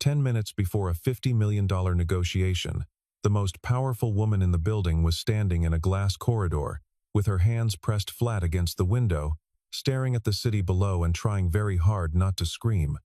10 minutes before a $50 million negotiation, the most powerful woman in the building was standing in a glass corridor, with her hands pressed flat against the window, staring at the city below and trying very hard not to scream.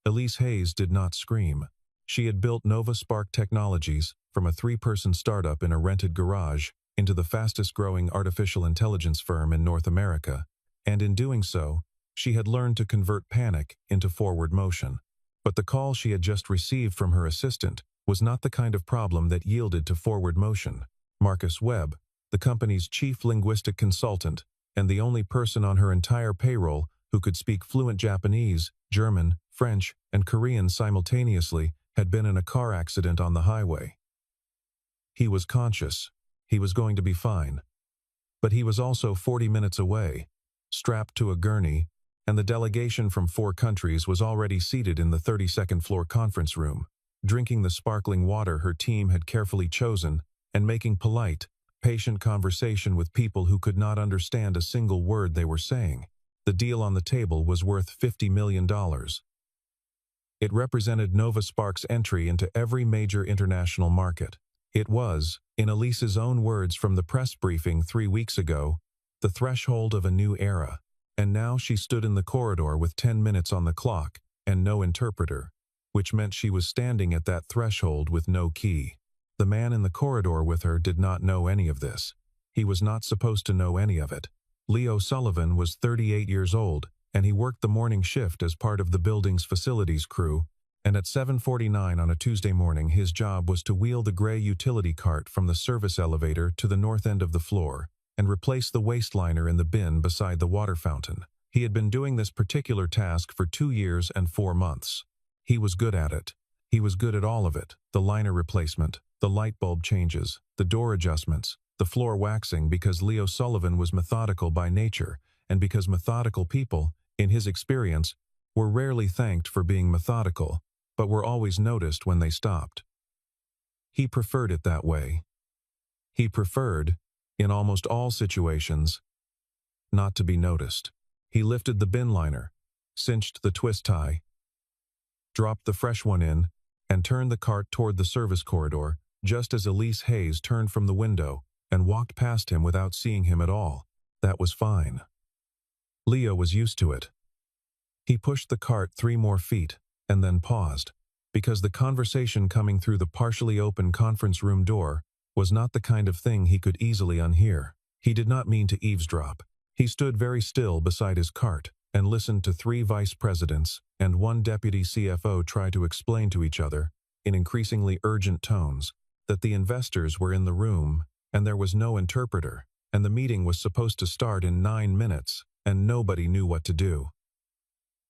Elise Hayes did not scream. She had built Nova Spark Technologies from a 3-person startup in a rented garage into the fastest-growing artificial intelligence firm in North America, and in doing so, she had learned to convert panic into forward motion. But the call she had just received from her assistant was not the kind of problem that yielded to forward motion. Marcus Webb, the company's chief linguistic consultant, and the only person on her entire payroll who could speak fluent Japanese, German, French, and Korean simultaneously, had been in a car accident on the highway. He was conscious. He was going to be fine. But he was also 40 minutes away, strapped to a gurney, and the delegation from 4 countries was already seated in the 32nd floor conference room, drinking the sparkling water her team had carefully chosen and making polite, patient conversation with people who could not understand a single word they were saying. The deal on the table was worth $50 million. It represented Nova Spark's entry into every major international market. It was, in Elise's own words from the press briefing 3 weeks ago, the threshold of a new era. And now she stood in the corridor with 10 minutes on the clock and no interpreter, which meant she was standing at that threshold with no key. The man in the corridor with her did not know any of this. He was not supposed to know any of it. Leo Sullivan was 38 years old, and he worked the morning shift as part of the building's facilities crew, and at 7:49 on a Tuesday morning his job was to wheel the gray utility cart from the service elevator to the north end of the floor and replace the waste liner in the bin beside the water fountain. He had been doing this particular task for 2 years and 4 months. He was good at it. He was good at all of it: the liner replacement, the light bulb changes, the door adjustments, the floor waxing, because Leo Sullivan was methodical by nature, and because methodical people, in his experience, were rarely thanked for being methodical, but were always noticed when they stopped. He preferred it that way. He preferred, in almost all situations, not to be noticed. He lifted the bin liner, cinched the twist tie, dropped the fresh one in, and turned the cart toward the service corridor, just as Elise Hayes turned from the window and walked past him without seeing him at all. That was fine. Leo was used to it. He pushed the cart 3 more feet and then paused, because the conversation coming through the partially open conference room door was not the kind of thing he could easily unhear. He did not mean to eavesdrop. He stood very still beside his cart and listened to 3 vice presidents and 1 deputy CFO try to explain to each other, in increasingly urgent tones, that the investors were in the room and there was no interpreter, and the meeting was supposed to start in 9 minutes, and nobody knew what to do.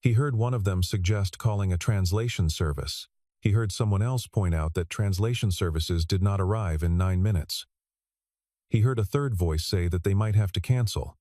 He heard one of them suggest calling a translation service. He heard someone else point out that translation services did not arrive in 9 minutes. He heard a third voice say that they might have to cancel.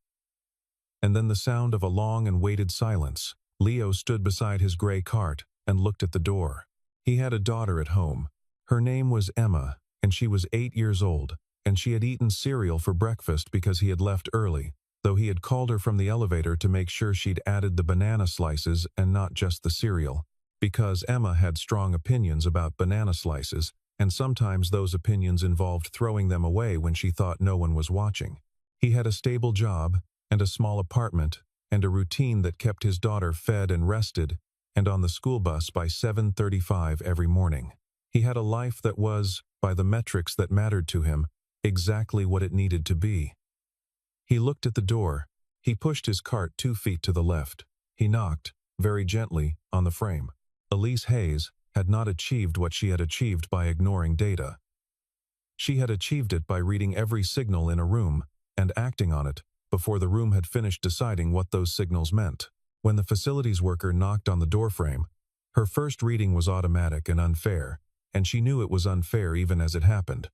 And then the sound of a long and weighted silence. Leo stood beside his gray cart and looked at the door. He had a daughter at home. Her name was Emma, and she was 8 years old, and she had eaten cereal for breakfast because he had left early, though he had called her from the elevator to make sure she'd added the banana slices and not just the cereal, because Emma had strong opinions about banana slices, and sometimes those opinions involved throwing them away when she thought no one was watching. He had a stable job, and a small apartment, and a routine that kept his daughter fed and rested, and on the school bus by 7:35 every morning. He had a life that was, by the metrics that mattered to him, exactly what it needed to be. He looked at the door. He pushed his cart 2 feet to the left. He knocked, very gently, on the frame. Elise Hayes had not achieved what she had achieved by ignoring data. She had achieved it by reading every signal in a room and acting on it before the room had finished deciding what those signals meant. When the facilities worker knocked on the doorframe, her first reading was automatic and unfair, and she knew it was unfair even as it happened.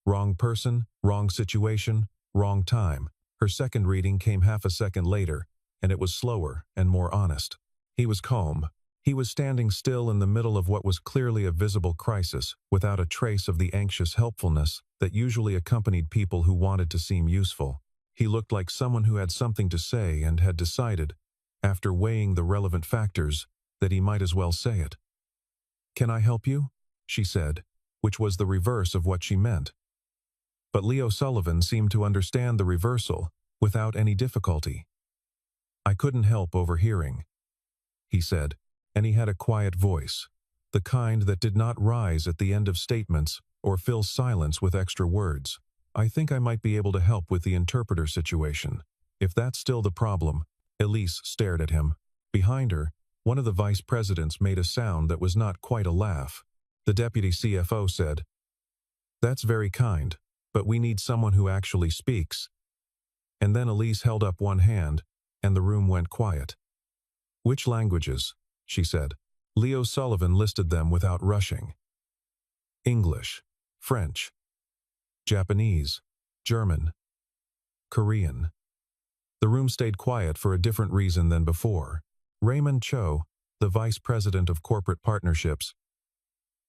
Wrong person, wrong situation, wrong time. Her second reading came half a second later, and it was slower and more honest. He was calm. He was standing still in the middle of what was clearly a visible crisis, without a trace of the anxious helpfulness that usually accompanied people who wanted to seem useful. He looked like someone who had something to say and had decided, after weighing the relevant factors, that he might as well say it. "Can I help you?" she said, which was the reverse of what she meant. But Leo Sullivan seemed to understand the reversal without any difficulty. "I couldn't help overhearing," he said, and he had a quiet voice, the kind that did not rise at the end of statements or fill silence with extra words. "I think I might be able to help with the interpreter situation. If that's still the problem." Elise stared at him. Behind her, one of the vice presidents made a sound that was not quite a laugh. The deputy CFO said, "That's very kind, but we need someone who actually speaks." And then Elise held up one hand, and the room went quiet. "Which languages?" she said. Leo Sullivan listed them without rushing. "English, French, Japanese, German, Korean." The room stayed quiet for a different reason than before. Raymond Cho, the vice president of corporate partnerships,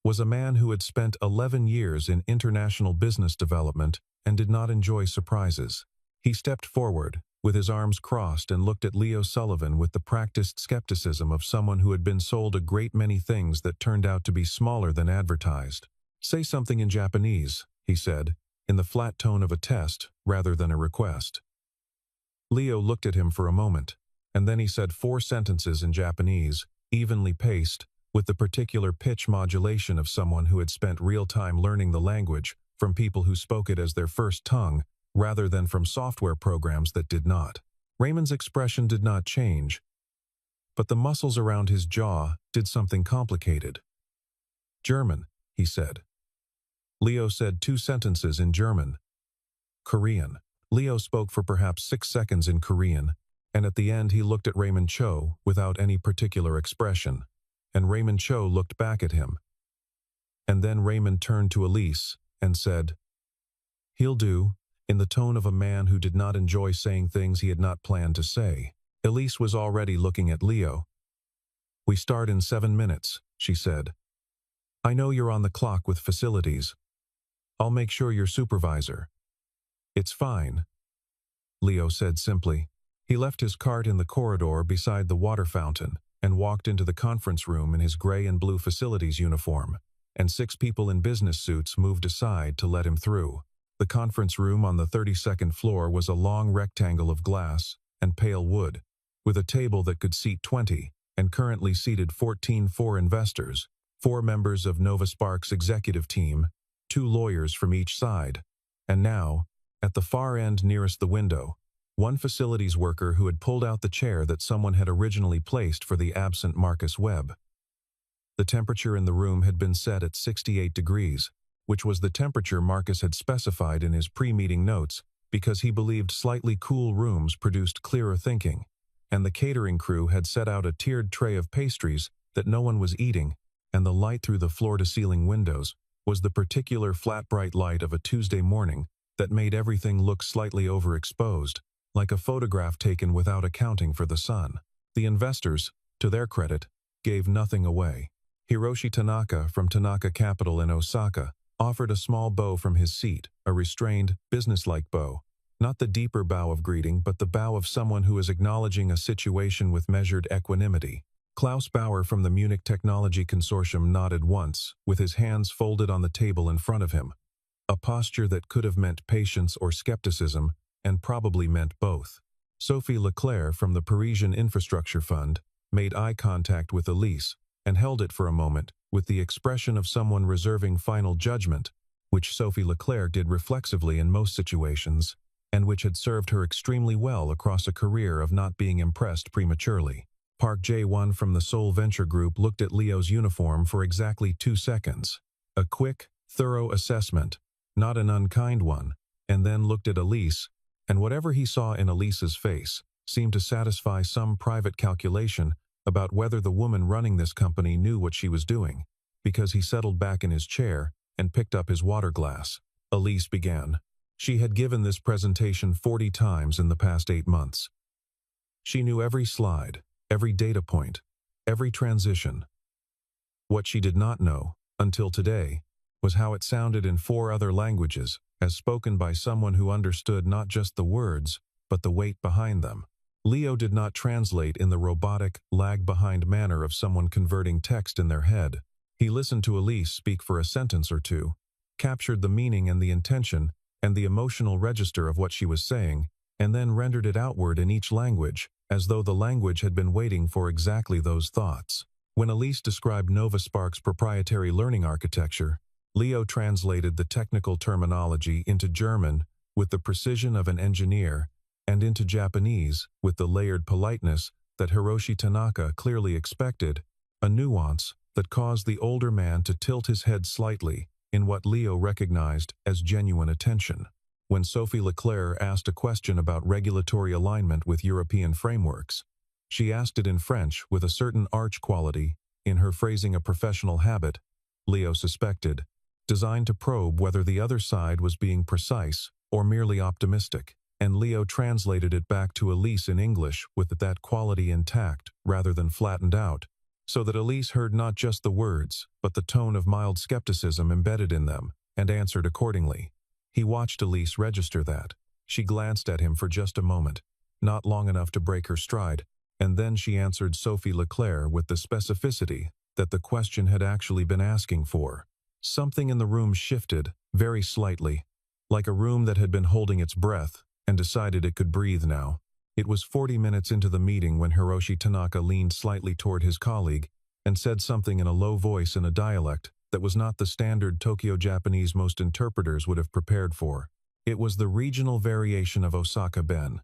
was a man who had spent 11 years in international business development and did not enjoy surprises. He stepped forward, with his arms crossed, and looked at Leo Sullivan with the practiced skepticism of someone who had been sold a great many things that turned out to be smaller than advertised. "Say something in Japanese," he said, in the flat tone of a test rather than a request. Leo looked at him for a moment, and then he said 4 sentences in Japanese, evenly paced, with the particular pitch modulation of someone who had spent real time learning the language from people who spoke it as their first tongue, rather than from software programs that did not. Raymond's expression did not change, but the muscles around his jaw did something complicated. "German," he said. Leo said 2 sentences in German. "Korean." Leo spoke for perhaps 6 seconds in Korean, and at the end he looked at Raymond Cho without any particular expression, and Raymond Cho looked back at him. And then Raymond turned to Elise and said, "He'll do," in the tone of a man who did not enjoy saying things he had not planned to say. Elise was already looking at Leo. "We start in 7 minutes, she said. "I know you're on the clock with facilities. I'll make sure your supervisor." "It's fine," Leo said simply. He left his cart in the corridor beside the water fountain and walked into the conference room in his gray and blue facilities uniform, and 6 people in business suits moved aside to let him through. The conference room on the 32nd floor was a long rectangle of glass and pale wood, with a table that could seat 20, and currently seated 14 investors, 4 members of Nova Spark's executive team, 2 lawyers from each side, and now, at the far end nearest the window, one facilities worker who had pulled out the chair that someone had originally placed for the absent Marcus Webb. The temperature in the room had been set at 68 degrees, which was the temperature Marcus had specified in his pre-meeting notes because he believed slightly cool rooms produced clearer thinking, and the catering crew had set out a tiered tray of pastries that no one was eating, and the light through the floor-to-ceiling windows was the particular flat bright light of a Tuesday morning that made everything look slightly overexposed, like a photograph taken without accounting for the sun. The investors, to their credit, gave nothing away. Hiroshi Tanaka from Tanaka Capital in Osaka offered a small bow from his seat, a restrained, businesslike bow. Not the deeper bow of greeting, but the bow of someone who is acknowledging a situation with measured equanimity. Klaus Bauer from the Munich Technology Consortium nodded once, with his hands folded on the table in front of him, a posture that could have meant patience or skepticism, and probably meant both. Sophie Leclerc from the Parisian Infrastructure Fund made eye contact with Elise and held it for a moment with the expression of someone reserving final judgment, which Sophie Leclerc did reflexively in most situations, and which had served her extremely well across a career of not being impressed prematurely. Park Jae-won from the Seoul Venture Group looked at Leo's uniform for exactly 2 seconds. A quick, thorough assessment, not an unkind one, and then looked at Elise, and whatever he saw in Elise's face seemed to satisfy some private calculation about whether the woman running this company knew what she was doing, because he settled back in his chair and picked up his water glass. Elise began. She had given this presentation 40 times in the past 8 months. She knew every slide, every data point, every transition. What she did not know, until today, was how it sounded in 4 other languages, as spoken by someone who understood not just the words, but the weight behind them. Leo did not translate in the robotic, lag-behind manner of someone converting text in their head. He listened to Elise speak for a sentence or two, captured the meaning and the intention and the emotional register of what she was saying, and then rendered it outward in each language, as though the language had been waiting for exactly those thoughts. When Elise described Nova Spark's proprietary learning architecture, Leo translated the technical terminology into German with the precision of an engineer and into Japanese with the layered politeness that Hiroshi Tanaka clearly expected, a nuance that caused the older man to tilt his head slightly in what Leo recognized as genuine attention. When Sophie Leclerc asked a question about regulatory alignment with European frameworks, she asked it in French with a certain arch quality, in her phrasing a professional habit, Leo suspected, designed to probe whether the other side was being precise or merely optimistic, and Leo translated it back to Elise in English with that quality intact rather than flattened out, so that Elise heard not just the words, but the tone of mild skepticism embedded in them, and answered accordingly. He watched Elise register that. She glanced at him for just a moment, not long enough to break her stride, and then she answered Sophie Leclerc with the specificity that the question had actually been asking for. Something in the room shifted, very slightly, like a room that had been holding its breath and decided it could breathe now. It was 40 minutes into the meeting when Hiroshi Tanaka leaned slightly toward his colleague and said something in a low voice in a dialect that was not the standard Tokyo Japanese most interpreters would have prepared for. It was the regional variation of Osaka Ben,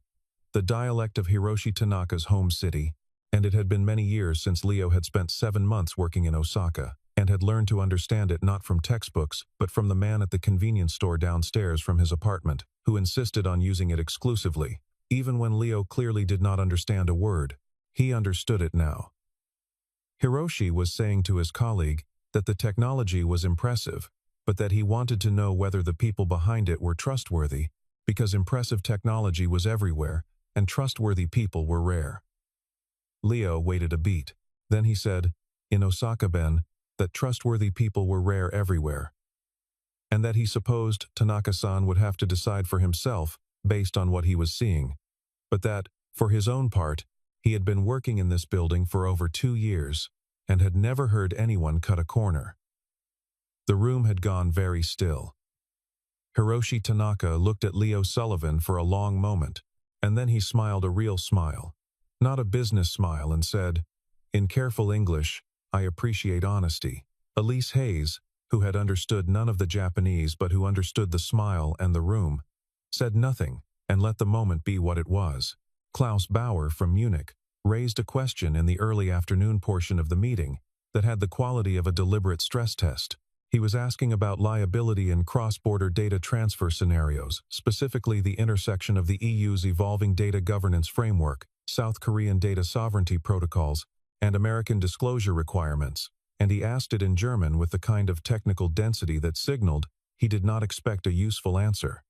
the dialect of Hiroshi Tanaka's home city, and it had been many years since Leo had spent 7 months working in Osaka, and had learned to understand it not from textbooks but from the man at the convenience store downstairs from his apartment, who insisted on using it exclusively. Even when Leo clearly did not understand a word, he understood it now. Hiroshi was saying to his colleague that the technology was impressive, but that he wanted to know whether the people behind it were trustworthy, because impressive technology was everywhere, and trustworthy people were rare. Leo waited a beat. Then he said, in Osaka Ben, that trustworthy people were rare everywhere, and that he supposed Tanaka-san would have to decide for himself based on what he was seeing, but that, for his own part, he had been working in this building for over 2 years and had never heard anyone cut a corner. The room had gone very still. Hiroshi Tanaka looked at Leo Sullivan for a long moment, and then he smiled a real smile, not a business smile, and said, in careful English, I appreciate honesty. Elise Hayes, who had understood none of the Japanese but who understood the smile and the room, said nothing and let the moment be what it was. Klaus Bauer from Munich raised a question in the early afternoon portion of the meeting that had the quality of a deliberate stress test. He was asking about liability in cross-border data transfer scenarios, specifically the intersection of the EU's evolving data governance framework, South Korean data sovereignty protocols, and American disclosure requirements, and he asked it in German with the kind of technical density that signaled he did not expect a useful answer.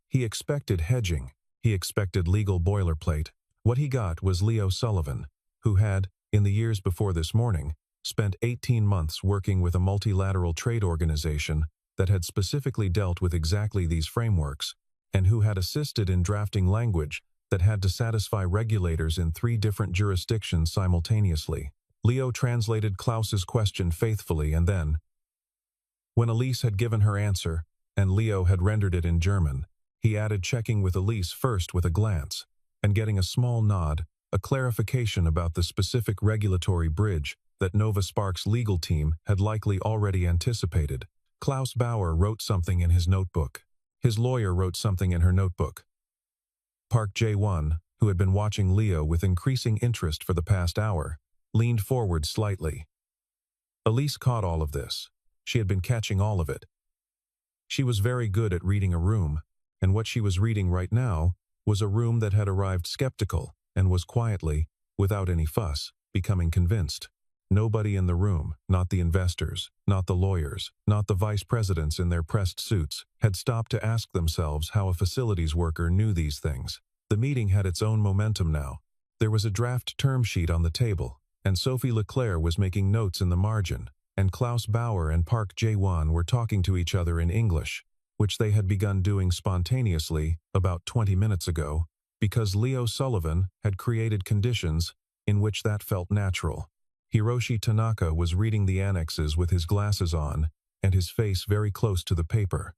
He expected hedging. He expected legal boilerplate. What he got was Leo Sullivan, who had, in the years before this morning, spent 18 months working with a multilateral trade organization that had specifically dealt with exactly these frameworks, and who had assisted in drafting language that had to satisfy regulators in 3 different jurisdictions simultaneously. Leo translated Klaus's question faithfully, and then, when Elise had given her answer, and Leo had rendered it in German, he added checking with Elise first with a glance, and getting a small nod, a clarification about the specific regulatory bridge that Nova Spark's legal team had likely already anticipated. Klaus Bauer wrote something in his notebook. His lawyer wrote something in her notebook. Park Jae-won, who had been watching Leo with increasing interest for the past hour, leaned forward slightly. Elise caught all of this. She had been catching all of it. She was very good at reading a room, and what she was reading right now was a room that had arrived skeptical and was quietly, without any fuss, becoming convinced. Nobody in the room, not the investors, not the lawyers, not the vice presidents in their pressed suits, had stopped to ask themselves how a facilities worker knew these things. The meeting had its own momentum now. There was a draft term sheet on the table, and Sophie Leclerc was making notes in the margin, and Klaus Bauer and Park Jae-won were talking to each other in English, which they had begun doing spontaneously about 20 minutes ago, because Leo Sullivan had created conditions in which that felt natural. Hiroshi Tanaka was reading the annexes with his glasses on and his face very close to the paper.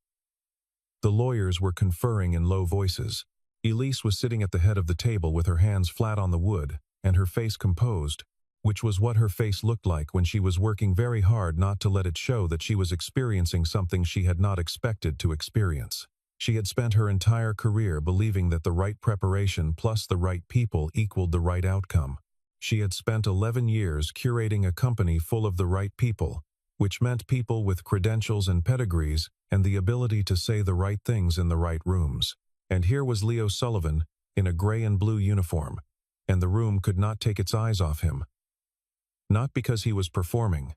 The lawyers were conferring in low voices. Elise was sitting at the head of the table with her hands flat on the wood and her face composed, which was what her face looked like when she was working very hard not to let it show that she was experiencing something she had not expected to experience. She had spent her entire career believing that the right preparation plus the right people equaled the right outcome. She had spent 11 years curating a company full of the right people, which meant people with credentials and pedigrees and the ability to say the right things in the right rooms. And here was Leo Sullivan in a gray and blue uniform, and the room could not take its eyes off him. Not because he was performing,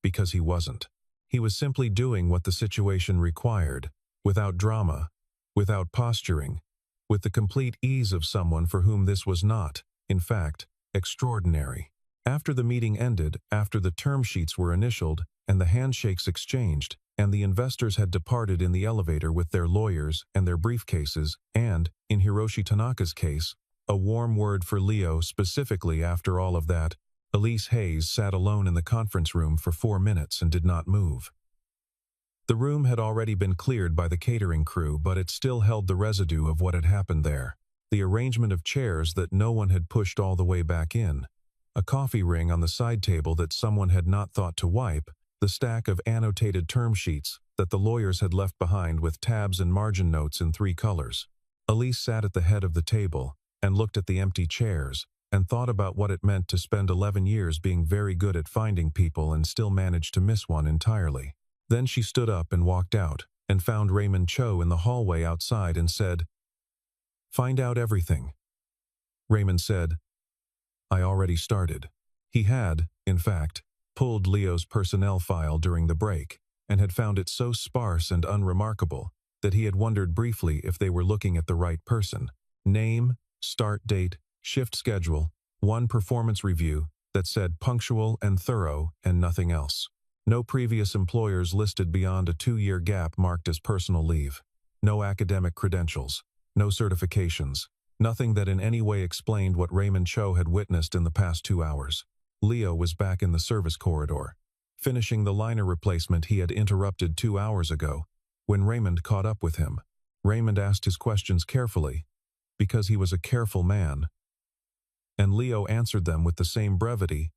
because he wasn't. He was simply doing what the situation required, without drama, without posturing, with the complete ease of someone for whom this was not, in fact, extraordinary. After the meeting ended, after the term sheets were initialed and the handshakes exchanged, and the investors had departed in the elevator with their lawyers and their briefcases, and, in Hiroshi Tanaka's case, a warm word for Leo specifically after all of that, Elise Hayes sat alone in the conference room for 4 minutes and did not move. The room had already been cleared by the catering crew, but it still held the residue of what had happened there. The arrangement of chairs that no one had pushed all the way back in, a coffee ring on the side table that someone had not thought to wipe, the stack of annotated term sheets that the lawyers had left behind with tabs and margin notes in 3 colors. Elise sat at the head of the table and looked at the empty chairs and thought about what it meant to spend 11 years being very good at finding people and still manage to miss one entirely. Then she stood up and walked out and found Raymond Cho in the hallway outside and said, "Find out everything." Raymond said, "I already started." He had, in fact, pulled Leo's personnel file during the break and had found it so sparse and unremarkable that he had wondered briefly if they were looking at the right person. Name, start date, shift schedule, one performance review that said punctual and thorough and nothing else. No previous employers listed beyond a 2-year gap marked as personal leave. No academic credentials. No certifications. Nothing that in any way explained what Raymond Cho had witnessed in the past 2 hours. Leo was back in the service corridor, finishing the liner replacement he had interrupted 2 hours ago, when Raymond caught up with him. Raymond asked his questions carefully, because he was a careful man, and Leo answered them with the same brevity,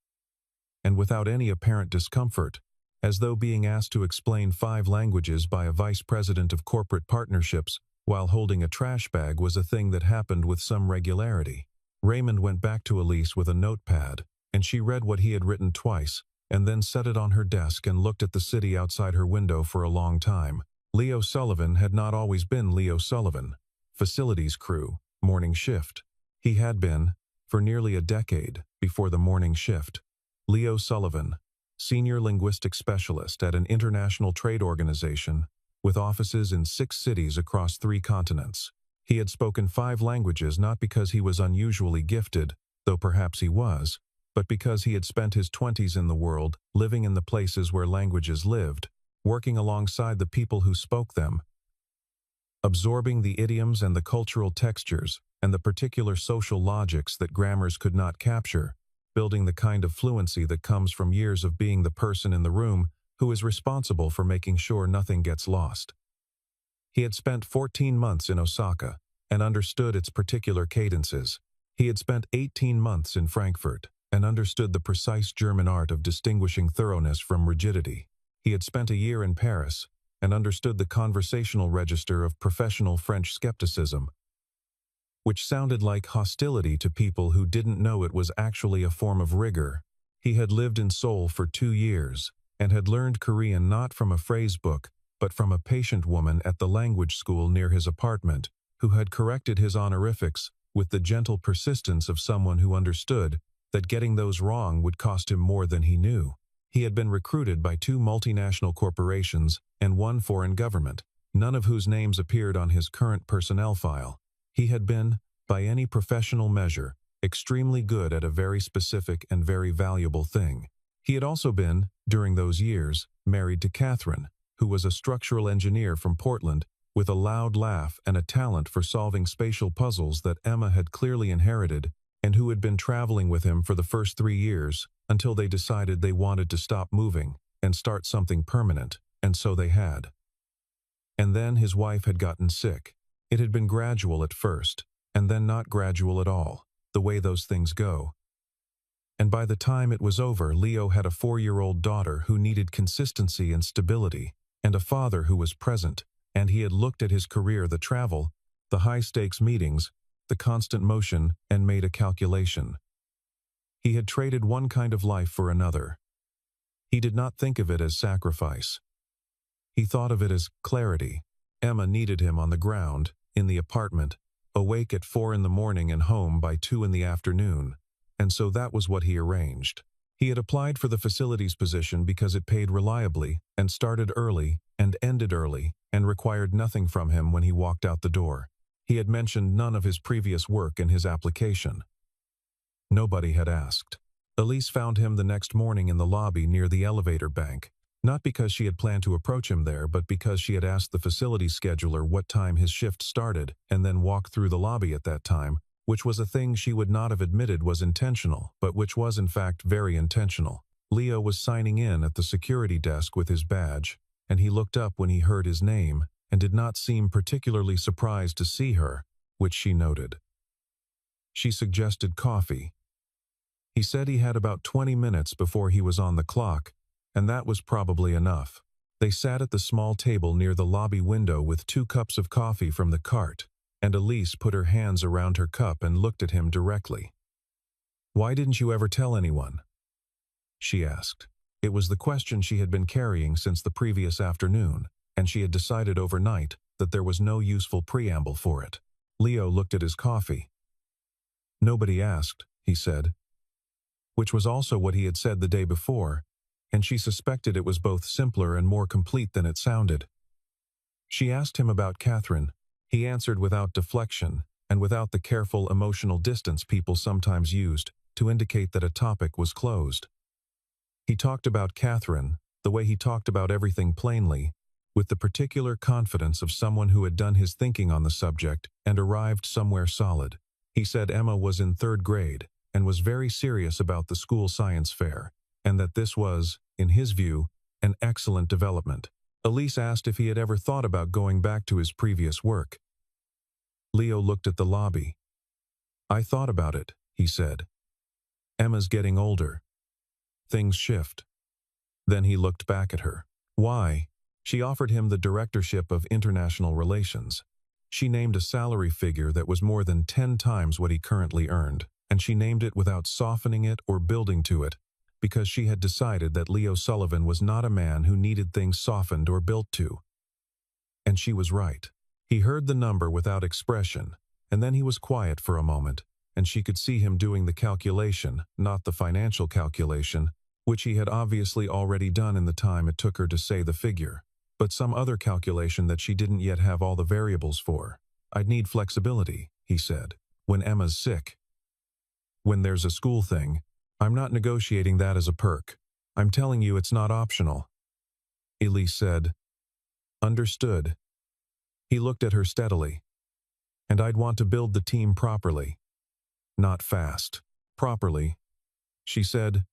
and without any apparent discomfort, as though being asked to explain 5 languages by a vice president of corporate partnerships while holding a trash bag was a thing that happened with some regularity. Raymond went back to Elise with a notepad, and she read what he had written twice, and then set it on her desk and looked at the city outside her window for a long time. Leo Sullivan had not always been Leo Sullivan. Facilities crew, morning shift. He had been, for nearly a decade before the morning shift, Leo Sullivan, senior linguistic specialist at an international trade organization with offices in 6 cities across 3 continents. He had spoken 5 languages not because he was unusually gifted, though perhaps he was, but because he had spent his 20s in the world, living in the places where languages lived, working alongside the people who spoke them, absorbing the idioms and the cultural textures and the particular social logics that grammars could not capture, building the kind of fluency that comes from years of being the person in the room who is responsible for making sure nothing gets lost. He had spent 14 months in Osaka and understood its particular cadences. He had spent 18 months in Frankfurt and understood the precise German art of distinguishing thoroughness from rigidity. He had spent a year in Paris and understood the conversational register of professional French skepticism, which sounded like hostility to people who didn't know it was actually a form of rigor. He had lived in Seoul for 2 years and had learned Korean not from a phrase book, but from a patient woman at the language school near his apartment, who had corrected his honorifics with the gentle persistence of someone who understood that getting those wrong would cost him more than he knew. He had been recruited by 2 multinational corporations and 1 foreign government, none of whose names appeared on his current personnel file. He had been, by any professional measure, extremely good at a very specific and very valuable thing. He had also been, during those years, married to Catherine, who was a structural engineer from Portland, with a loud laugh and a talent for solving spatial puzzles that Emma had clearly inherited, and who had been traveling with him for the first 3 years, until they decided they wanted to stop moving and start something permanent, and so they had. And then his wife had gotten sick. It had been gradual at first, and then not gradual at all, the way those things go. And by the time it was over, Leo had a 4-year-old daughter who needed consistency and stability, and a father who was present, and he had looked at his career, the travel, the high-stakes meetings, the constant motion, and made a calculation. He had traded one kind of life for another. He did not think of it as sacrifice. He thought of it as clarity. Emma needed him on the ground, in the apartment, awake at 4 in the morning and home by 2 in the afternoon, and so that was what he arranged. He had applied for the facilities position because it paid reliably, and started early, and ended early, and required nothing from him when he walked out the door. He had mentioned none of his previous work in his application. Nobody had asked. Elise found him the next morning in the lobby near the elevator bank, not because she had planned to approach him there, but because she had asked the facilities scheduler what time his shift started and then walked through the lobby at that time, which was a thing she would not have admitted was intentional, but which was in fact very intentional. Leo was signing in at the security desk with his badge, and he looked up when he heard his name and did not seem particularly surprised to see her, which she noted. She suggested coffee. He said he had about 20 minutes before he was on the clock, and that was probably enough. They sat at the small table near the lobby window with 2 cups of coffee from the cart, and Elise put her hands around her cup and looked at him directly. "Why didn't you ever tell anyone?" she asked. It was the question she had been carrying since the previous afternoon, and she had decided overnight that there was no useful preamble for it. Leo looked at his coffee. "Nobody asked," he said, which was also what he had said the day before, and she suspected it was both simpler and more complete than it sounded. She asked him about Catherine. He answered without deflection, and without the careful emotional distance people sometimes used to indicate that a topic was closed. He talked about Catherine, the way he talked about everything plainly, with the particular confidence of someone who had done his thinking on the subject and arrived somewhere solid. He said Emma was in 3rd grade, and was very serious about the school science fair, and that this was, in his view, an excellent development. Elise asked if he had ever thought about going back to his previous work. Leo looked at the lobby. "I thought about it," he said. "Emma's getting older. Things shift." Then he looked back at her. "Why?" She offered him the directorship of international relations. She named a salary figure that was more than 10 times what he currently earned, and she named it without softening it or building to it, because she had decided that Leo Sullivan was not a man who needed things softened or built to. And she was right. He heard the number without expression, and then he was quiet for a moment, and she could see him doing the calculation, not the financial calculation, which he had obviously already done in the time it took her to say the figure, but some other calculation that she didn't yet have all the variables for. "I'd need flexibility," he said, "when Emma's sick. When there's a school thing, I'm not negotiating that as a perk. I'm telling you it's not optional." Elise said, "Understood." He looked at her steadily. "And I'd want to build the team properly. Not fast. Properly." She said,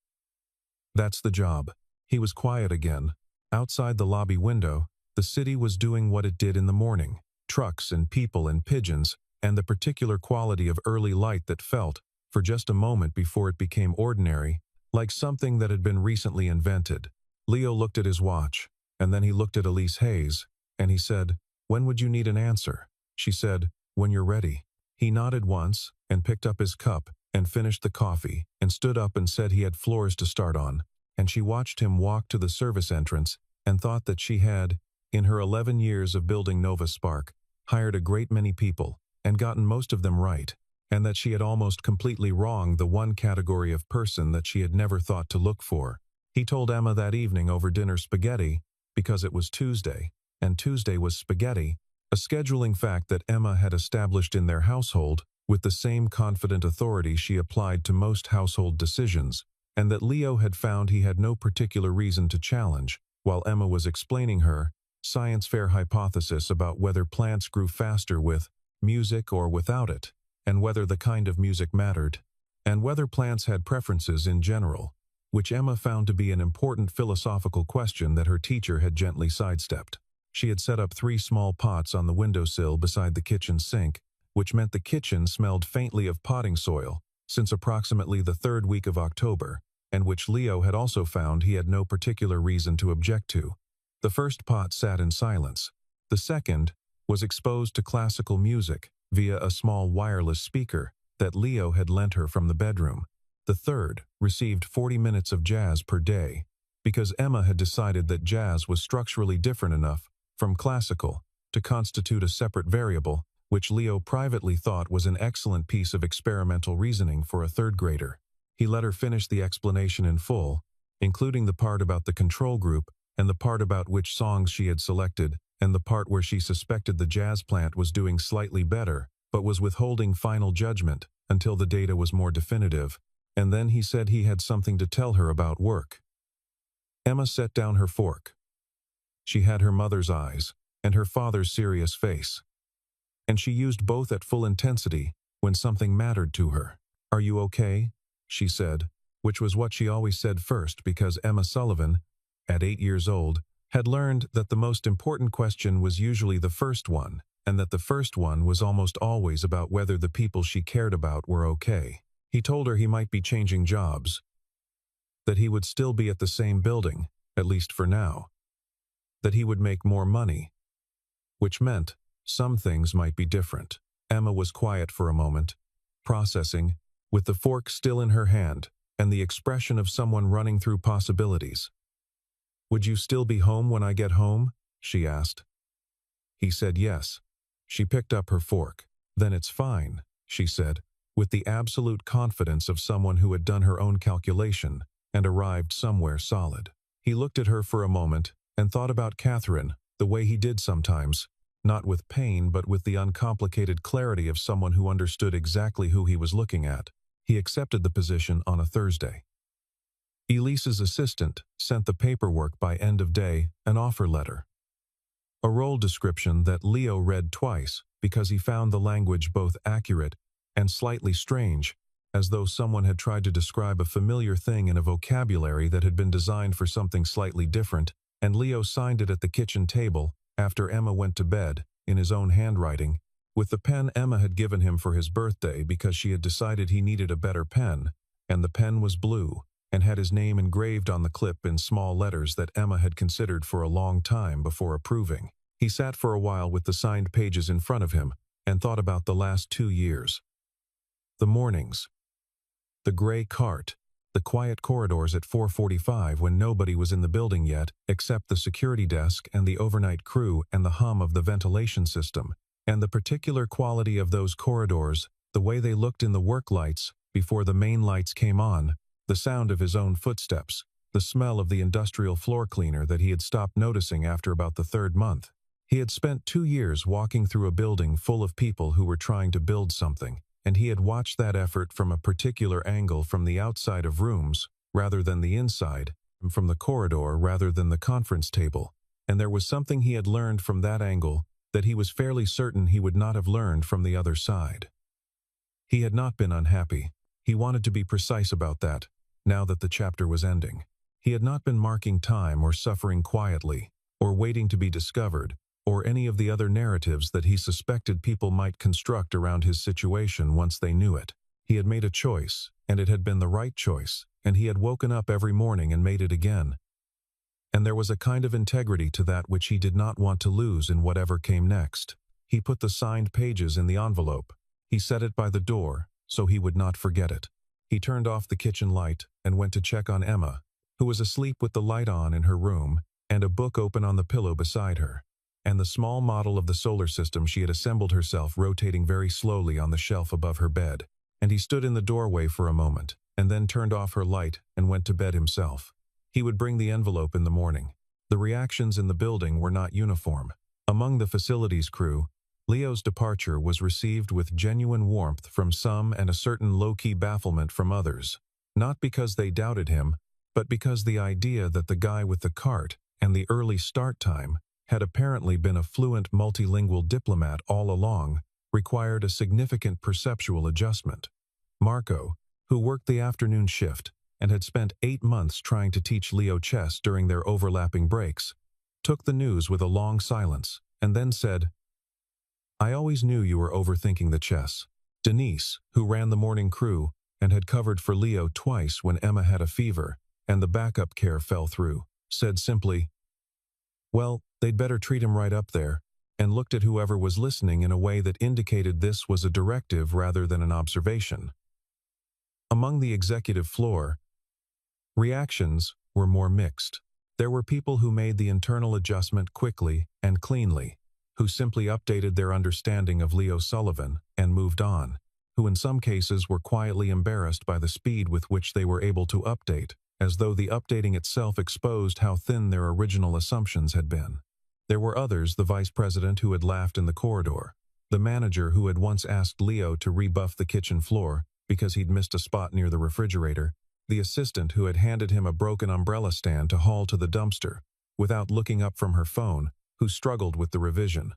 "That's the job." He was quiet again. Outside the lobby window, the city was doing what it did in the morning. Trucks and people and pigeons, and the particular quality of early light that felt, for just a moment before it became ordinary, like something that had been recently invented. Leo looked at his watch, and then he looked at Elise Hayes, and he said, "When would you need an answer?" She said, "When you're ready." He nodded once, and picked up his cup, and finished the coffee, and stood up and said he had floors to start on, and she watched him walk to the service entrance, and thought that she had, in her 11 years of building Nova Spark, hired a great many people, and gotten most of them right, and that she had almost completely wronged the one category of person that she had never thought to look for. He told Emma that evening over dinner spaghetti, because it was Tuesday, and Tuesday was spaghetti, a scheduling fact that Emma had established in their household with the same confident authority she applied to most household decisions, and that Leo had found he had no particular reason to challenge, while Emma was explaining her science fair hypothesis about whether plants grew faster with music or without it, and whether the kind of music mattered, and whether plants had preferences in general. which Emma found to be an important philosophical question that her teacher had gently sidestepped. She had set up 3 small pots on the windowsill beside the kitchen sink, which meant the kitchen smelled faintly of potting soil, since approximately the 3rd week of October, and which Leo had also found he had no particular reason to object to. The first pot sat in silence. The second was exposed to classical music via a small wireless speaker that Leo had lent her from the bedroom. The third received 40 minutes of jazz per day, because Emma had decided that jazz was structurally different enough from classical to constitute a separate variable, which Leo privately thought was an excellent piece of experimental reasoning for a 3rd grader. He let her finish the explanation in full, including the part about the control group and the part about which songs she had selected and the part where she suspected the jazz plant was doing slightly better but was withholding final judgment until the data was more definitive, and then he said he had something to tell her about work. Emma set down her fork. She had her mother's eyes and her father's serious face, and she used both at full intensity when something mattered to her. "Are you okay?" she said, which was what she always said first because Emma Sullivan, at 8 years old, had learned that the most important question was usually the first one, and that the first one was almost always about whether the people she cared about were okay. He told her he might be changing jobs, that he would still be at the same building, at least for now, that he would make more money, which meant some things might be different. Emma was quiet for a moment, processing, with the fork still in her hand and the expression of someone running through possibilities. "Would you still be home when I get home?" she asked. He said yes. She picked up her fork. "Then it's fine," she said, with the absolute confidence of someone who had done her own calculation and arrived somewhere solid. He looked at her for a moment and thought about Catherine, the way he did sometimes, not with pain but with the uncomplicated clarity of someone who understood exactly who he was looking at. He accepted the position on a Thursday. Elise's assistant sent the paperwork by end of day, an offer letter. A role description that Leo read twice because he found the language both accurate and slightly strange, as though someone had tried to describe a familiar thing in a vocabulary that had been designed for something slightly different, and Leo signed it at the kitchen table after Emma went to bed, in his own handwriting, with the pen Emma had given him for his birthday because she had decided he needed a better pen, and the pen was blue, and had his name engraved on the clip in small letters that Emma had considered for a long time before approving. He sat for a while with the signed pages in front of him and thought about the last 2 years. The mornings. The gray cart. The quiet corridors at 4:45 when nobody was in the building yet except the security desk and the overnight crew and the hum of the ventilation system, and the particular quality of those corridors, the way they looked in the work lights before the main lights came on, the sound of his own footsteps, the smell of the industrial floor cleaner that he had stopped noticing after about the 3rd month. He had spent 2 years walking through a building full of people who were trying to build something, and he had watched that effort from a particular angle from the outside of rooms rather than the inside, from the corridor rather than the conference table, and there was something he had learned from that angle that he was fairly certain he would not have learned from the other side. He had not been unhappy. He wanted to be precise about that, now that the chapter was ending. He had not been marking time or suffering quietly, or waiting to be discovered, or any of the other narratives that he suspected people might construct around his situation once they knew it. He had made a choice, and it had been the right choice, and he had woken up every morning and made it again. And there was a kind of integrity to that which he did not want to lose in whatever came next. He put the signed pages in the envelope. He set it by the door, so he would not forget it. He turned off the kitchen light and went to check on Emma, who was asleep with the light on in her room and a book open on the pillow beside her, and the small model of the solar system she had assembled herself rotating very slowly on the shelf above her bed. And he stood in the doorway for a moment, and then turned off her light and went to bed himself. He would bring the envelope in the morning. The reactions in the building were not uniform. Among the facilities crew, Leo's departure was received with genuine warmth from some and a certain low-key bafflement from others, not because they doubted him, but because the idea that the guy with the cart and the early start time had apparently been a fluent multilingual diplomat all along required a significant perceptual adjustment. Marco, who worked the afternoon shift, and had spent 8 months trying to teach Leo chess during their overlapping breaks, took the news with a long silence, and then said, "I always knew you were overthinking the chess." Denise, who ran the morning crew and had covered for Leo twice when Emma had a fever and the backup care fell through, said simply, "Well, they'd better treat him right up there," and looked at whoever was listening in a way that indicated this was a directive rather than an observation. Among the executive floor, reactions were more mixed. There were people who made the internal adjustment quickly and cleanly, who simply updated their understanding of Leo Sullivan and moved on, who in some cases were quietly embarrassed by the speed with which they were able to update, as though the updating itself exposed how thin their original assumptions had been. There were others, the vice president who had laughed in the corridor, the manager who had once asked Leo to rebuff the kitchen floor because he'd missed a spot near the refrigerator, the assistant who had handed him a broken umbrella stand to haul to the dumpster, without looking up from her phone, who struggled with the revision.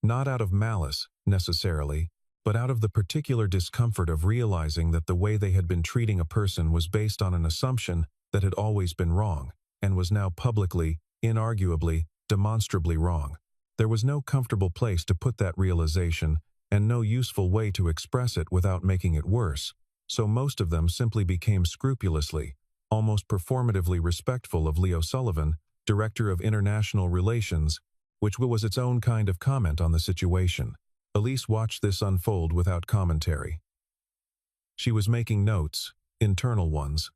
Not out of malice, necessarily, but out of the particular discomfort of realizing that the way they had been treating a person was based on an assumption that had always been wrong, and was now publicly, inarguably, demonstrably wrong. There was no comfortable place to put that realization, and no useful way to express it without making it worse, so most of them simply became scrupulously, almost performatively respectful of Leo Sullivan, Director of International Relations, which was its own kind of comment on the situation. Elise watched this unfold without commentary. She was making notes, internal ones,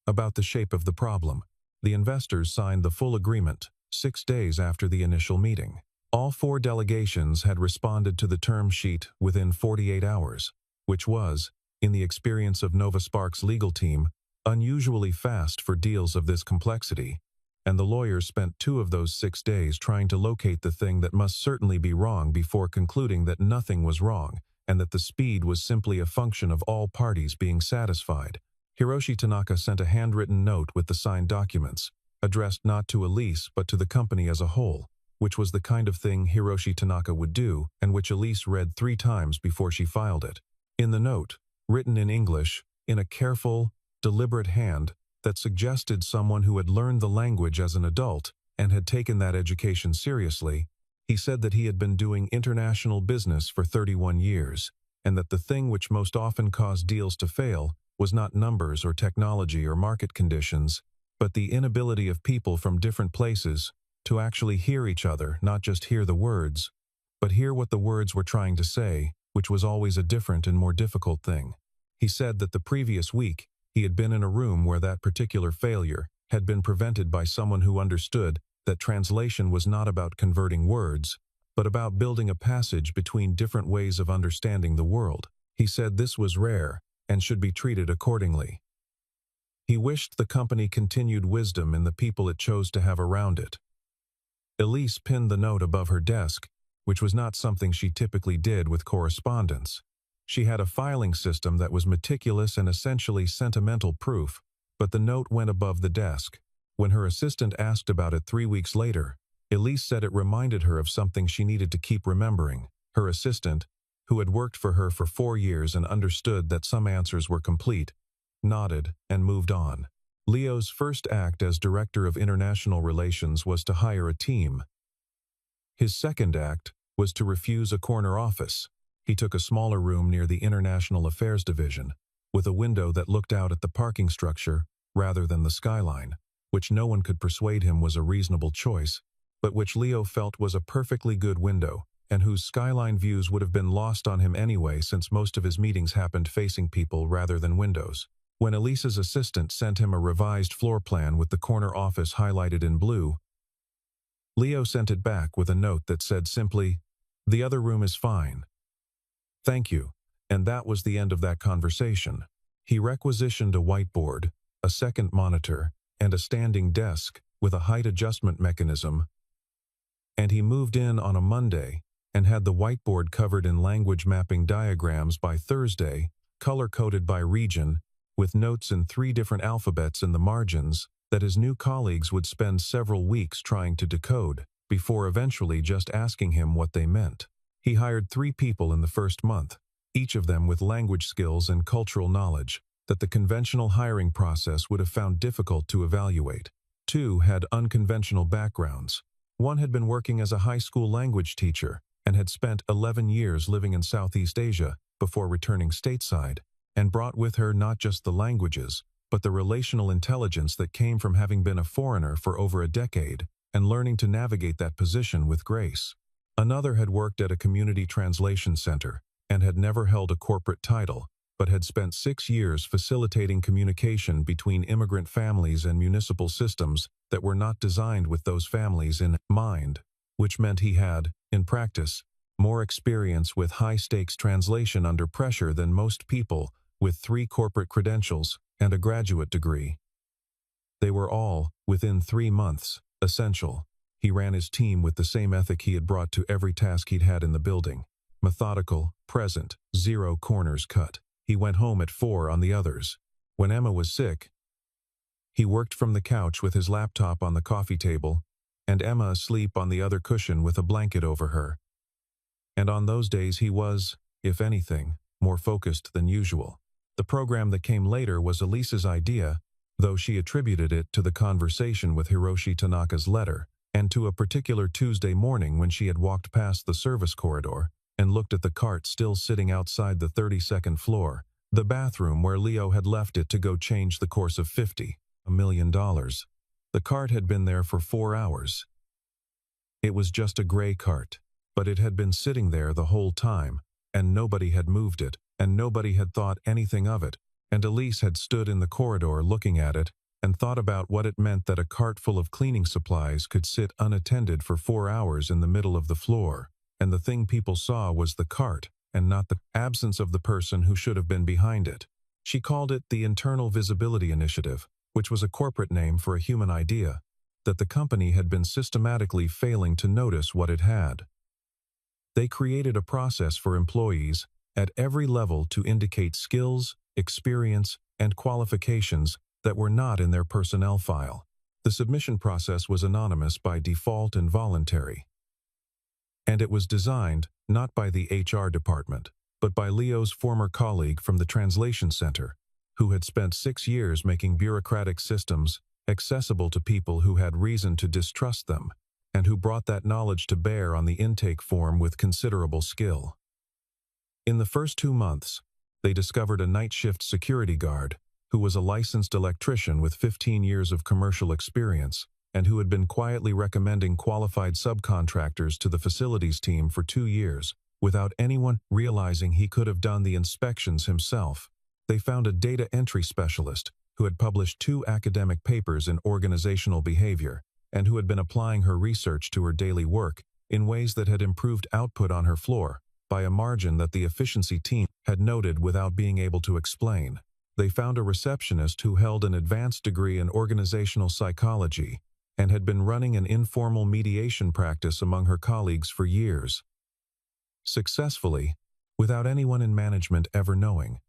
about the shape of the problem. The investors signed the full agreement 6 days after the initial meeting. All 4 delegations had responded to the term sheet within 48 hours, which was, in the experience of Nova Spark's legal team, unusually fast for deals of this complexity, and the lawyers spent 2 of those 6 days trying to locate the thing that must certainly be wrong before concluding that nothing was wrong, and that the speed was simply a function of all parties being satisfied. Hiroshi Tanaka sent a handwritten note with the signed documents, addressed not to Elise but to the company as a whole, which was the kind of thing Hiroshi Tanaka would do, and which Elise read 3 times before she filed it. In the note, written in English, in a careful, deliberate hand that suggested someone who had learned the language as an adult and had taken that education seriously, he said that he had been doing international business for 31 years, and that the thing which most often caused deals to fail was not numbers or technology or market conditions, but the inability of people from different places to actually hear each other, not just hear the words, but hear what the words were trying to say, which was always a different and more difficult thing. He said that the previous week, he had been in a room where that particular failure had been prevented by someone who understood that translation was not about converting words, but about building a passage between different ways of understanding the world. He said this was rare and should be treated accordingly. He wished the company continued wisdom in the people it chose to have around it. Elise pinned the note above her desk, which was not something she typically did with correspondence. She had a filing system that was meticulous and essentially sentimental proof, but the note went above the desk. When her assistant asked about it 3 weeks later, Elise said it reminded her of something she needed to keep remembering. Her assistant, who had worked for her for 4 years and understood that some answers were complete, nodded and moved on. Leo's first act as Director of International Relations was to hire a team. His second act was to refuse a corner office. He took a smaller room near the International Affairs Division, with a window that looked out at the parking structure rather than the skyline, which no one could persuade him was a reasonable choice, but which Leo felt was a perfectly good window, and whose skyline views would have been lost on him anyway since most of his meetings happened facing people rather than windows. When Elise's assistant sent him a revised floor plan with the corner office highlighted in blue, Leo sent it back with a note that said simply, "The other room is fine. Thank you," and that was the end of that conversation. He requisitioned a whiteboard, a second monitor, and a standing desk with a height adjustment mechanism, and he moved in on a Monday and had the whiteboard covered in language mapping diagrams by Thursday, color-coded by region, with notes in 3 different alphabets in the margins that his new colleagues would spend several weeks trying to decode, before eventually just asking him what they meant. He hired 3 people in the first month, each of them with language skills and cultural knowledge, that the conventional hiring process would have found difficult to evaluate. Two had unconventional backgrounds. One had been working as a high school language teacher and had spent 11 years living in Southeast Asia before returning stateside, and brought with her not just the languages, but the relational intelligence that came from having been a foreigner for over a decade and learning to navigate that position with grace. Another had worked at a community translation center and had never held a corporate title, but had spent 6 years facilitating communication between immigrant families and municipal systems that were not designed with those families in mind, which meant he had, in practice, more experience with high-stakes translation under pressure than most people with 3 corporate credentials and a graduate degree. They were all, within 3 months, essential. He ran his team with the same ethic he had brought to every task he'd had in the building. Methodical, present, 0 corners cut. He went home at 4 on the others. When Emma was sick, he worked from the couch with his laptop on the coffee table, and Emma asleep on the other cushion with a blanket over her. And on those days he was, if anything, more focused than usual. The program that came later was Elise's idea, though she attributed it to the conversation with Hiroshi Tanaka's letter, and to a particular Tuesday morning when she had walked past the service corridor and looked at the cart still sitting outside the 32nd floor, the bathroom where Leo had left it to go change the course of $50 million. The cart had been there for 4 hours. It was just a gray cart, but it had been sitting there the whole time, and nobody had moved it, and nobody had thought anything of it, and Elise had stood in the corridor looking at it and thought about what it meant that a cart full of cleaning supplies could sit unattended for 4 hours in the middle of the floor, and the thing people saw was the cart and not the absence of the person who should have been behind it. She called it the Internal Visibility Initiative, which was a corporate name for a human idea, that the company had been systematically failing to notice what it had. They created a process for employees at every level to indicate skills, experience, and qualifications that were not in their personnel file. The submission process was anonymous by default and voluntary. And it was designed not by the HR department, but by Leo's former colleague from the translation center, who had spent 6 years making bureaucratic systems accessible to people who had reason to distrust them, and who brought that knowledge to bear on the intake form with considerable skill. In the first 2 months, they discovered a night shift security guard who was a licensed electrician with 15 years of commercial experience and who had been quietly recommending qualified subcontractors to the facilities team for 2 years, without anyone realizing he could have done the inspections himself. They found a data entry specialist who had published 2 academic papers in organizational behavior and who had been applying her research to her daily work in ways that had improved output on her floor by a margin that the efficiency team had noted without being able to explain. They found a receptionist who held an advanced degree in organizational psychology and had been running an informal mediation practice among her colleagues for years, successfully, without anyone in management ever knowing,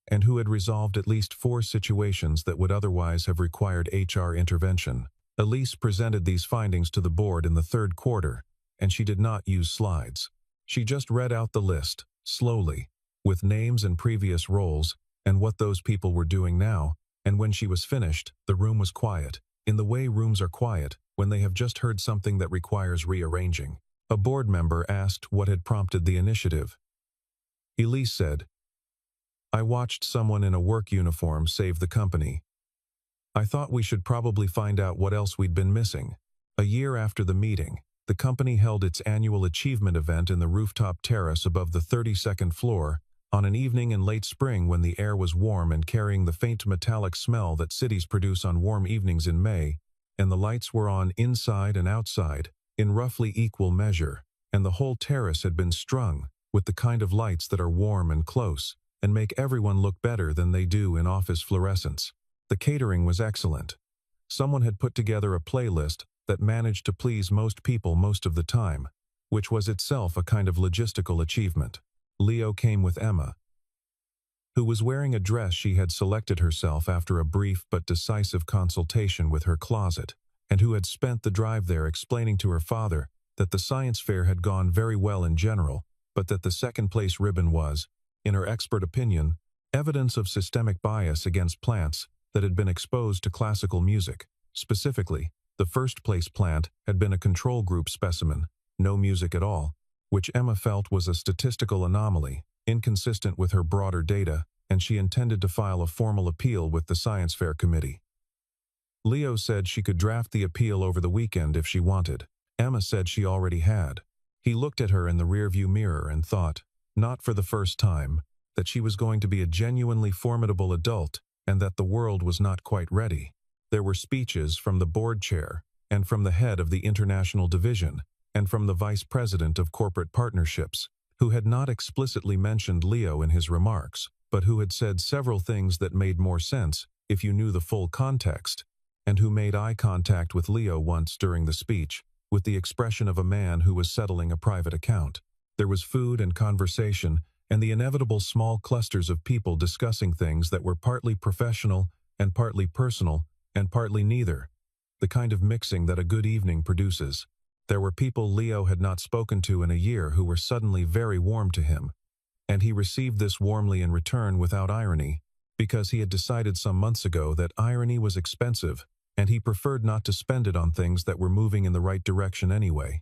and who had resolved at least 4 situations that would otherwise have required HR intervention. Elise presented these findings to the board in the 3rd quarter, and she did not use slides. She just read out the list, slowly, with names and previous roles, and what those people were doing now, and when she was finished, the room was quiet, in the way rooms are quiet when they have just heard something that requires rearranging. A board member asked what had prompted the initiative. Elise said, "I watched someone in a work uniform save the company. I thought we should probably find out what else we'd been missing." A year after the meeting, the company held its annual achievement event in the rooftop terrace above the 32nd floor on an evening in late spring when the air was warm and carrying the faint metallic smell that cities produce on warm evenings in May, and the lights were on inside and outside in roughly equal measure, and the whole terrace had been strung with the kind of lights that are warm and close and make everyone look better than they do in office fluorescence. The catering was excellent. Someone had put together a playlist that managed to please most people most of the time, which was itself a kind of logistical achievement. Leo came with Emma, who was wearing a dress she had selected herself after a brief but decisive consultation with her closet, and who had spent the drive there explaining to her father that the science fair had gone very well in general, but that the second-place ribbon was, in her expert opinion, Evidence of systemic bias against plants that had been exposed to classical music. Specifically, the first place plant had been a control group specimen, no music at all, which Emma felt was a statistical anomaly, inconsistent with her broader data, and she intended to file a formal appeal with the Science Fair Committee. Leo said she could draft the appeal over the weekend if she wanted. Emma said she already had. He looked at her in the rearview mirror and thought, not for the first time, that she was going to be a genuinely formidable adult and that the world was not quite ready. There were speeches from the board chair, and from the head of the international division, and from the vice president of corporate partnerships, who had not explicitly mentioned Leo in his remarks, but who had said several things that made more sense if you knew the full context, and who made eye contact with Leo once during the speech, with the expression of a man who was settling a private account. There was food and conversation, and the inevitable small clusters of people discussing things that were partly professional and partly personal and partly neither, the kind of mixing that a good evening produces. There were people Leo had not spoken to in a year who were suddenly very warm to him, and he received this warmly in return without irony, because he had decided some months ago that irony was expensive, and he preferred not to spend it on things that were moving in the right direction anyway.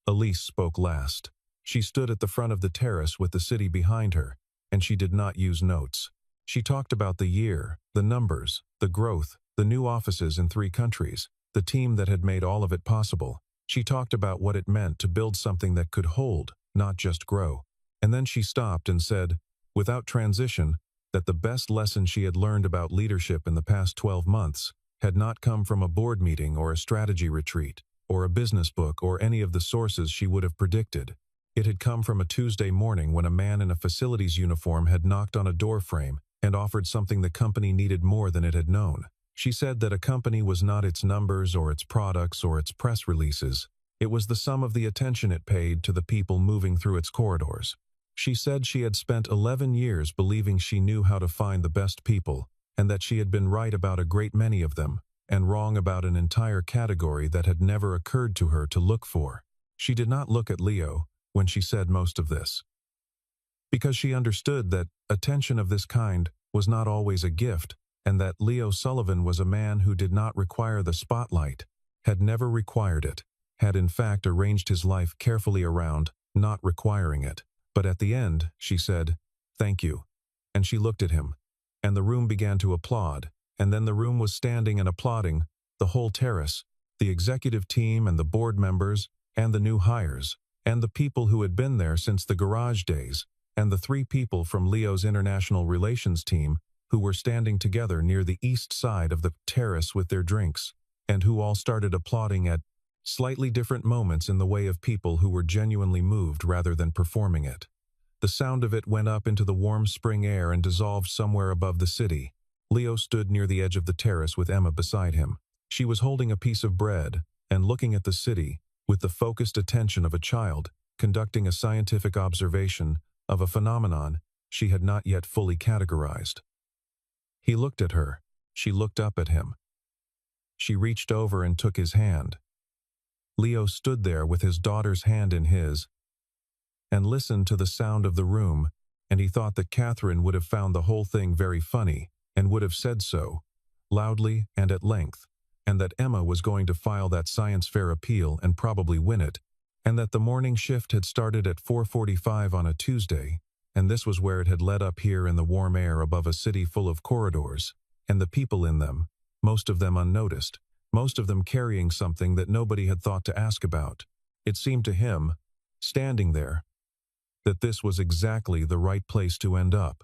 Elise spoke last. She stood at the front of the terrace with the city behind her, and she did not use notes. She talked about the year, the numbers, the growth, the new offices in 3 countries, the team that had made all of it possible. She talked about what it meant to build something that could hold, not just grow. And then she stopped and said, without transition, that the best lesson she had learned about leadership in the past 12 months had not come from a board meeting or a strategy retreat, or a business book or any of the sources she would have predicted. It had come from a Tuesday morning when a man in a facilities uniform had knocked on a door frame and offered something the company needed more than it had known. She said that a company was not its numbers or its products or its press releases. It was the sum of the attention it paid to the people moving through its corridors. She said she had spent 11 years believing she knew how to find the best people, and that she had been right about a great many of them, and wrong about an entire category that had never occurred to her to look for. She did not look at Leo when she said most of this, because she understood that attention of this kind was not always a gift, and that Leo Sullivan was a man who did not require the spotlight, had never required it, had in fact arranged his life carefully around not requiring it. But at the end, she said, "Thank you." And she looked at him, and the room began to applaud, and then the room was standing and applauding, the whole terrace, the executive team and the board members, and the new hires, and the people who had been there since the garage days, and the 3 people from Leo's international relations team who were standing together near the east side of the terrace with their drinks, and who all started applauding at slightly different moments in the way of people who were genuinely moved rather than performing it. The sound of it went up into the warm spring air and dissolved somewhere above the city. Leo stood near the edge of the terrace with Emma beside him. She was holding a piece of bread and looking at the city with the focused attention of a child conducting a scientific observation of a phenomenon she had not yet fully categorized. He looked at her. She looked up at him. She reached over and took his hand. Leo stood there with his daughter's hand in his and listened to the sound of the room, and he thought that Catherine would have found the whole thing very funny and would have said so, loudly and at length, and that Emma was going to file that science fair appeal and probably win it, and that the morning shift had started at 4:45 on a Tuesday, and this was where it had led up here in the warm air above a city full of corridors, and the people in them, most of them unnoticed, most of them carrying something that nobody had thought to ask about. It seemed to him, standing there, that this was exactly the right place to end up.